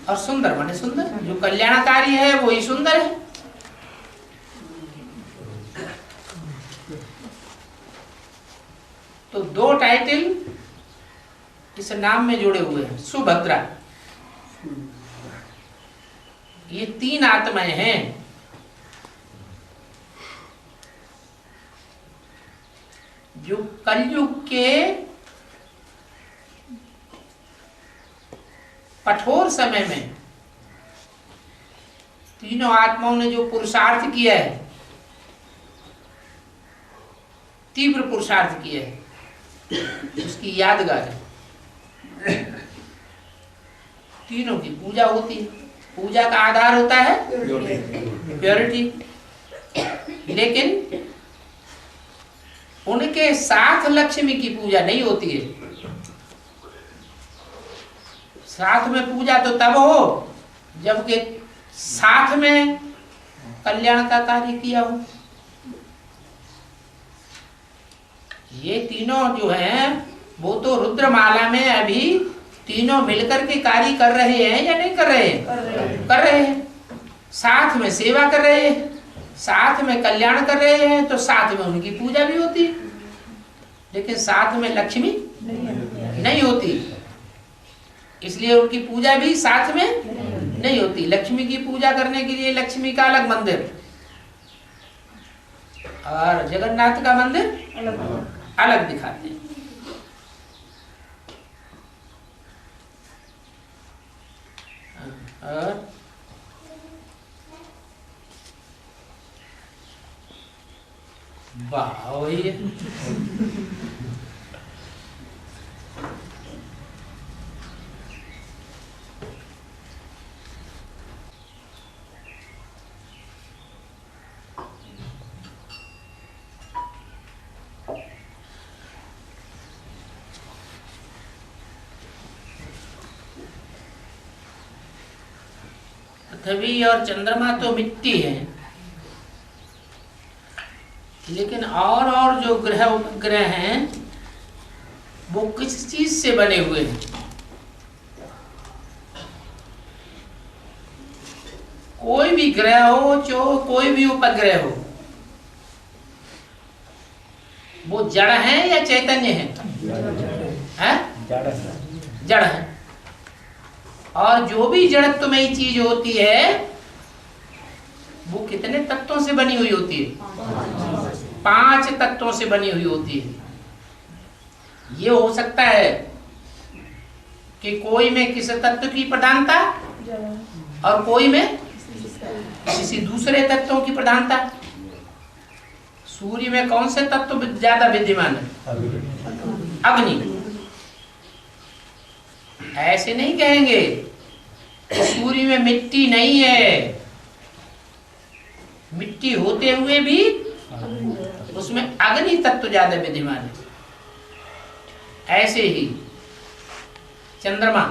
और सुंदर माने सुंदर। जो कल्याणकारी है वो ही सुंदर है। तो दो टाइटल इस नाम में जुड़े हुए हैं, सुभद्रा। ये तीन आत्माएं हैं। जो कलयुग के कठोर समय में तीनों आत्माओं ने जो पुरुषार्थ किया है, तीव्र पुरुषार्थ किया है, उसकी यादगार है। तीनों की पूजा होती है। पूजा का आधार होता है प्योरिटी। लेकिन उनके साथ लक्ष्मी की पूजा नहीं होती है। साथ में पूजा तो तब हो जबकि साथ में कल्याण का कार्य किया हो। ये तीनों जो हैं वो तो रुद्रमाला में अभी तीनों मिलकर के कार्य कर रहे हैं या नहीं कर रहे हैं? कर रहे हैं। साथ में सेवा कर रहे हैं, साथ में कल्याण कर रहे हैं, तो साथ में उनकी पूजा भी होती है। लेकिन साथ में लक्ष्मी नहीं होती, इसलिए उनकी पूजा भी साथ में नहीं होती। लक्ष्मी की पूजा करने के लिए लक्ष्मी का अलग मंदिर और जगन्नाथ का मंदिर अलग दिखाते हैं। और वाह वही है। पृथ्वी और चंद्रमा तो मिट्टी है, लेकिन और जो ग्रह उपग्रह हैं वो किस चीज से बने हुए हैं? कोई भी ग्रह हो, जो कोई भी उपग्रह हो, वो जड़ है या चैतन्य है? जड़ है। और जो भी जड़त्वमयी चीज होती है वो कितने तत्वों से बनी हुई होती है? 5 तत्वों से बनी हुई होती है। ये हो सकता है कि कोई में किस तत्व की प्रधानता और कोई में किसी दूसरे तत्वों की प्रधानता। सूर्य में कौन से तत्व ज्यादा विद्यमान है? अग्नि। ऐसे नहीं कहेंगे कि सूर्य में मिट्टी नहीं है, मिट्टी होते हुए भी उसमें अग्नि तत्व ज्यादा विद्यमान है। ऐसे ही चंद्रमा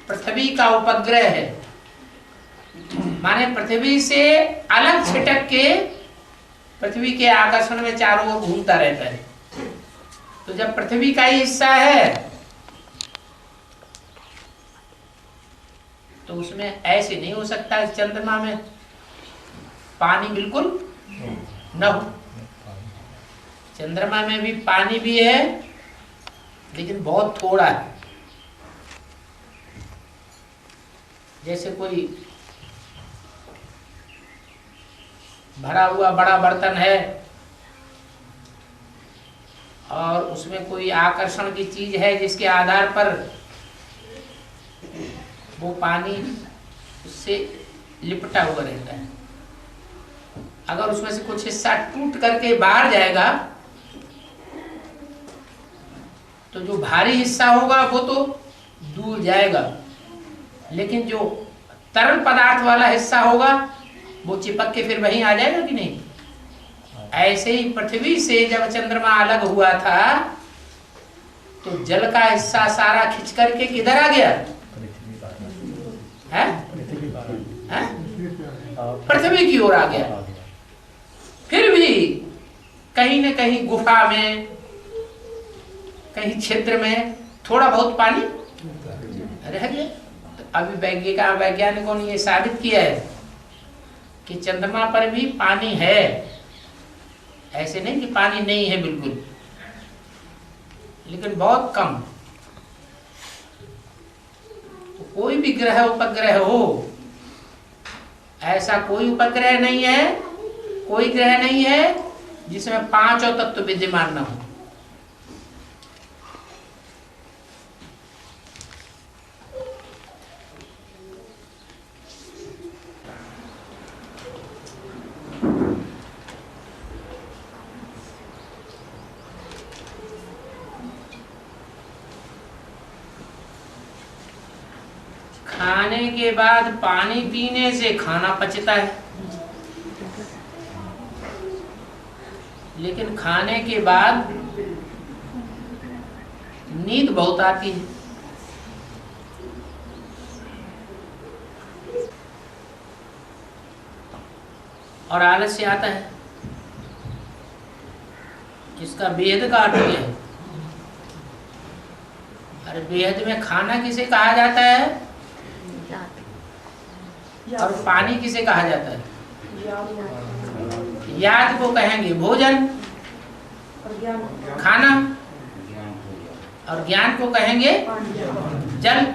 पृथ्वी का उपग्रह है, माने पृथ्वी से अलग छिटक के पृथ्वी के आकर्षण में चारों ओर घूमता रहता है। तो जब पृथ्वी का ही हिस्सा है तो उसमें ऐसे नहीं हो सकता चंद्रमा में पानी बिल्कुल न हो। चंद्रमा में भी पानी भी है लेकिन बहुत थोड़ा है। जैसे कोई भरा हुआ बड़ा बर्तन है और उसमें कोई आकर्षण की चीज है जिसके आधार पर वो पानी उससे लिपटा हुआ रहता है। अगर उसमें से कुछ हिस्सा टूट करके बाहर जाएगा तो जो भारी हिस्सा होगा वो तो दूर जाएगा, लेकिन जो तरल पदार्थ वाला हिस्सा होगा वो चिपक के फिर वहीं आ जाएगा कि नहीं। ऐसे ही पृथ्वी से जब चंद्रमा अलग हुआ था तो जल का हिस्सा सारा खिंच करके किधर आ गया? पृथ्वी की ओर आ गया। फिर भी कहीं न कहीं गुफा में, कहीं क्षेत्र में थोड़ा बहुत पानी रह गया। तो अभी वैज्ञानिकों ने यह साबित किया है कि चंद्रमा पर भी पानी है। ऐसे नहीं कि पानी नहीं है बिल्कुल, लेकिन बहुत कम। तो कोई भी ग्रह उपग्रह हो, ऐसा कोई उपग्रह नहीं है, कोई ग्रह नहीं है जिसमें 5 तत्व विद्यमान न हो। खाने के बाद पानी पीने से खाना पचता है। लेकिन खाने के बाद नींद बहुत आती है। और आलस्य आता है। इसका वेद का अर्थ क्या है? अरे वेद में खाना किसे कहा जाता है और पानी किसे कहा जाता है? याद को कहेंगे भोजन, खाना, और ज्ञान को कहेंगे जल।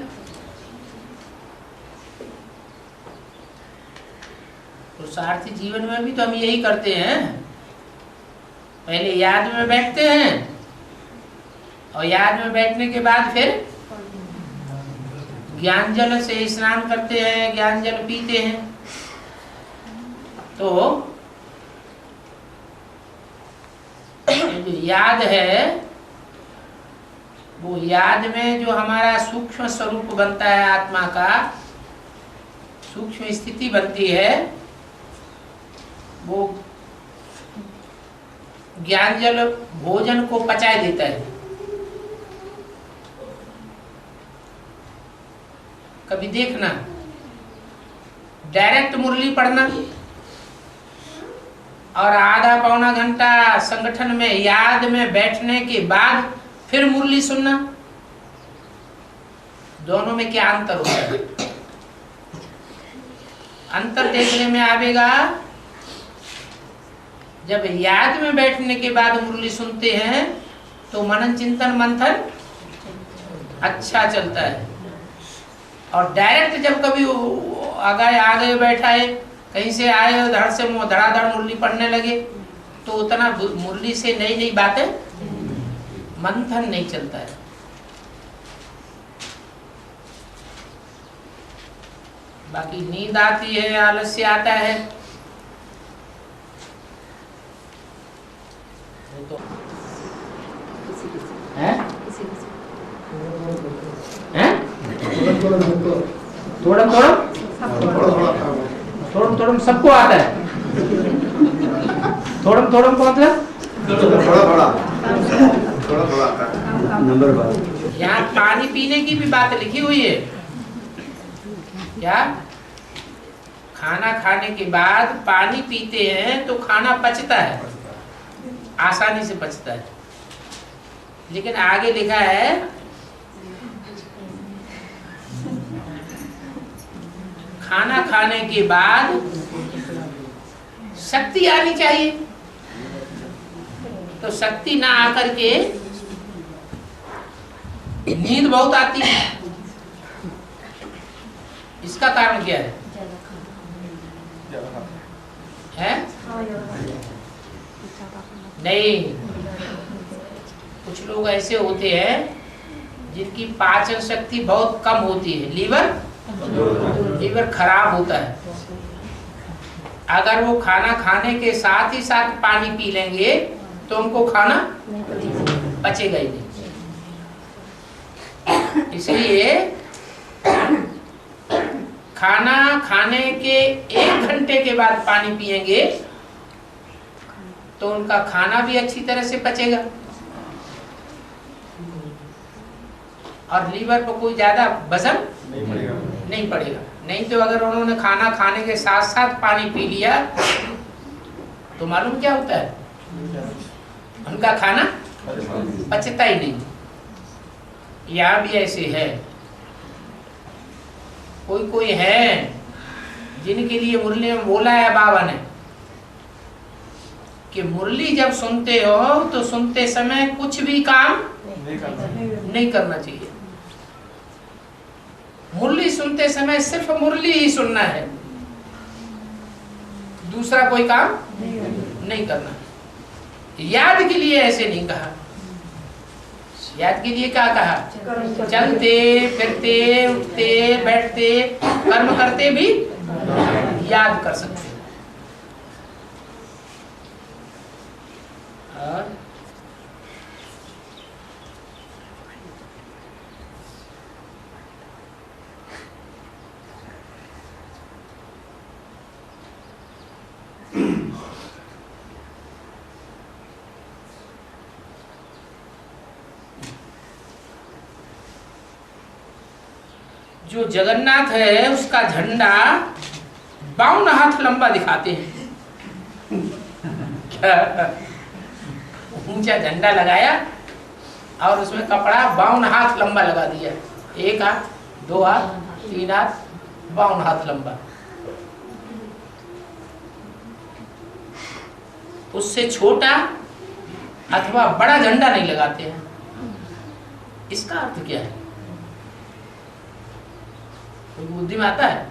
पुरुषार्थी जीवन में भी तो हम यही करते हैं। पहले याद में बैठते हैं और याद में बैठने के बाद फिर ज्ञान जल से स्नान करते हैं, ज्ञान जल पीते हैं। तो जो याद है, वो याद में जो हमारा सूक्ष्म स्वरूप बनता है, आत्मा का सूक्ष्म स्थिति बनती है, वो ज्ञान जल भोजन को पचा देता है। कभी देखना, डायरेक्ट मुरली पढ़ना और आधा पौना घंटा संगठन में याद में बैठने के बाद फिर मुरली सुनना, दोनों में क्या अंतर होता है? अंतर देखने में आवेगा, जब याद में बैठने के बाद मुरली सुनते हैं तो मनन चिंतन मंथन अच्छा चलता है। और डायरेक्ट जब कभी आगे बैठा है, कहीं से आए, धड़ से धड़ाधड़ मुरली पढ़ने लगे, तो उतना मुरली से नई नई बातें मंथन नहीं चलता है। बाकी नींद आती है, आलस्य आता है, वो तो है? हैं? थोड़ा थोड़ा सबको आता है। थोड़ा मतलब थोड़ा नंबर बात। यहाँ पानी पीने की भी बात लिखी हुई है। क्या? खाना खाने के बाद पानी पीते हैं तो खाना पचता है, आसानी से पचता है। लेकिन आगे लिखा है खाना खाने के बाद शक्ति आनी चाहिए। तो शक्ति ना आकर के नींद बहुत आती है। इसका कारण क्या है? नहीं, कुछ लोग ऐसे होते हैं जिनकी पाचन शक्ति बहुत कम होती है, लीवर खराब होता है। अगर वो खाना खाने के साथ ही साथ पानी पी लेंगे तो उनको खाना पचेगा ही नहीं। इसलिए खाना खाने के 1 घंटे के बाद पानी पिएंगे तो उनका खाना भी अच्छी तरह से पचेगा और लीवर पर कोई ज्यादा वजन नहीं पड़ेगा। नहीं तो अगर उन्होंने खाना खाने के साथ साथ पानी पी लिया तो मालूम क्या होता है? उनका खाना पचता ही नहीं। यहाँ भी ऐसे है, कोई है जिनके लिए मुरली में बोला है बाबा ने कि मुरली जब सुनते हो तो सुनते समय कुछ भी काम नहीं करना चाहिए। मुरली सुनते समय सिर्फ मुरली ही सुनना है, दूसरा कोई काम नहीं करना। याद के लिए ऐसे नहीं कहा। याद के लिए क्या कहा? चलते फिरते उठते बैठते कर्म करते भी याद कर सकते। और जो जगन्नाथ है उसका झंडा 52 हाथ लंबा दिखाते हैं। क्या ऊंचा झंडा लगाया और उसमें कपड़ा 52 हाथ लंबा लगा दिया। 1 हाथ, 2 हाथ, 3 हाथ, 52 हाथ लंबा। उससे छोटा अथवा बड़ा झंडा नहीं लगाते हैं। इसका अर्थ क्या है? कोई बुद्धि में आता है?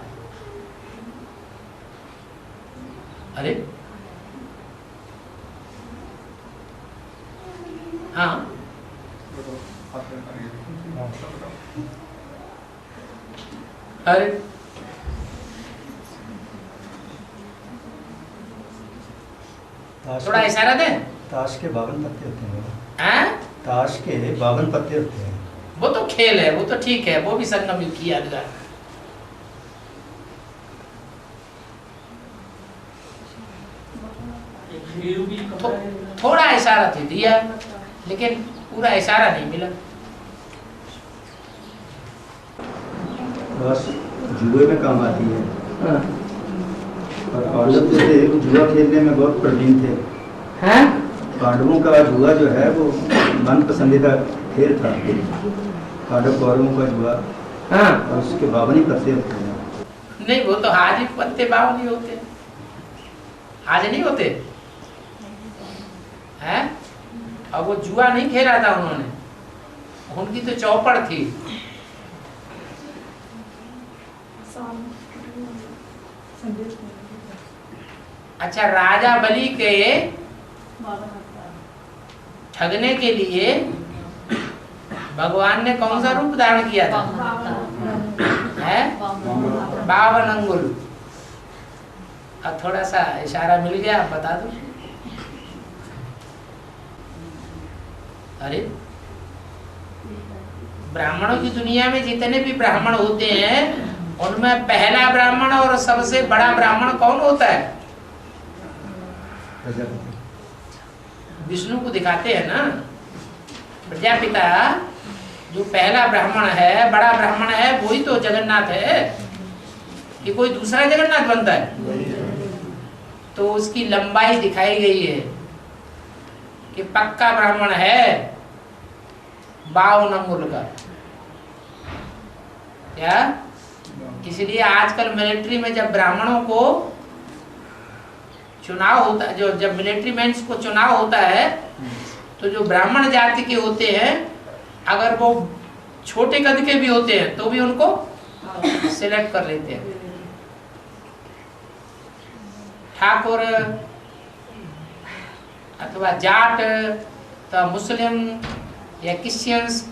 अरे हाँ, अरे थोड़ा इशारा दे। ताश के 52 पत्ते होते हैं। हैं? ताश के 52 पत्ते होते हैं। वो तो खेल है, वो तो ठीक है, वो भी संगम युग की यादगार। थोड़ा इशारा तो दिया लेकिन पूरा इशारा नहीं मिला। बस जुए में काम आती है। और पांडव जो थे वो जुआ खेलने में बहुत प्रवीण थे। हैं? पांडवों का जुआ जो है वो मन पसंदीदा खेल था। पांडव कौरवों का जुआ। हाँ। और उसके 52 ही पत्ते होते हैं। नहीं, वो तो आज ही पत्ते 52 नहीं होते, आज नहीं होते हैं। और वो जुआ नहीं खेला था उन्होंने, उनकी तो चौपड़ थी। अच्छा, राजा बलि के ठगने के लिए भगवान ने कौन सा रूप धारण किया था? है 52 अंगुल। अब थोड़ा सा इशारा मिल गया, आप बता दो। अरे ब्राह्मणों की दुनिया में जितने भी ब्राह्मण होते हैं उनमें पहला ब्राह्मण और सबसे बड़ा ब्राह्मण कौन होता है? विष्णु को दिखाते हैं ना, प्रजापिता जो पहला ब्राह्मण है, बड़ा ब्राह्मण है, वही तो जगन्नाथ है। कि कोई दूसरा जगन्नाथ बनता है? तो उसकी लंबाई दिखाई गई है कि पक्का ब्राह्मण है 52 अंगुल का। क्या? इसलिए आजकल मिलिट्री में जब ब्राह्मणों को चुनाव होता है, जो जब मिलिट्री मेंस को चुनाव होता है, तो जो ब्राह्मण जाति के होते हैं अगर वो छोटे कद के भी होते हैं तो भी उनको सिलेक्ट कर लेते हैं। ठाकुर अथवा जाट तो मुस्लिम या क्रिश्चियंस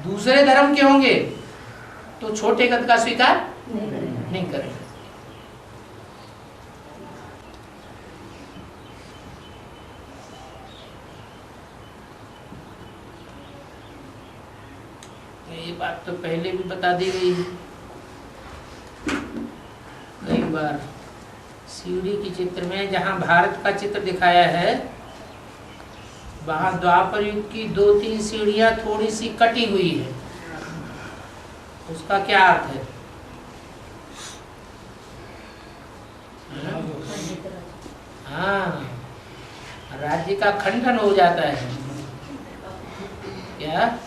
दूसरे धर्म के होंगे तो छोटे कद का स्वीकार नहीं करेंगे। ये बात तो पहले भी बता दी गई है कई बार। सीढ़ी की चित्र में जहाँ भारत का चित्र दिखाया है वहाँ द्वापर युग की 2-3 सीढ़ियाँ थोड़ी सी कटी हुई है। उसका क्या अर्थ है? हाँ, राज्य का खंडन हो जाता है। क्या?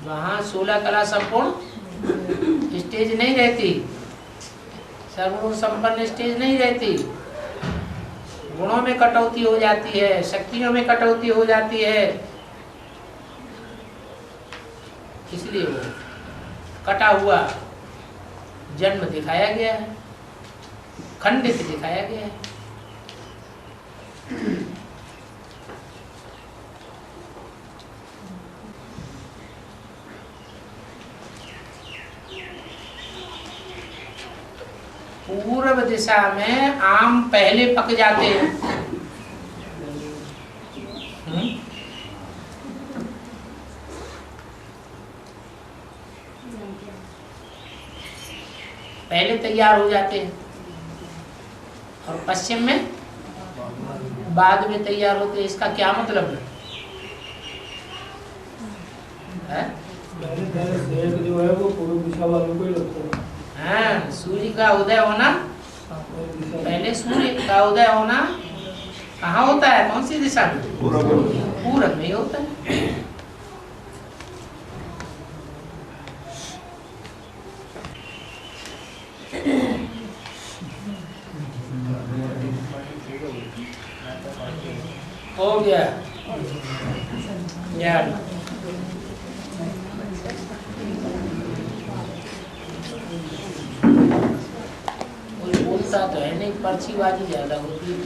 वहाँ 16 कला संपूर्ण स्टेज नहीं रहती, सर्वगुण संपन्न स्टेज नहीं रहती। गुणों में कटौती हो जाती है, शक्तियों में कटौती हो जाती है, इसलिए वो कटा हुआ जन्म दिखाया गया है, खंडित दिखाया गया है। पूर्व दिशा में आम पहले पक जाते हैं। पहले तैयार हो जाते हैं और पश्चिम में बाद में तैयार होते हैं। इसका क्या मतलब है? पहले पहले सेक जो है वो पूर्व दिशा वालों को ही लगता है। हाँ, सूर्य का उदय होना, पहले सूर्य का उदय होना कहाँ होता है, कौन सी दिशा में? पूरब में होता है। हो गया यार, कोई बोलता तो है नहीं, पर्ची बाजी ज्यादा होती है।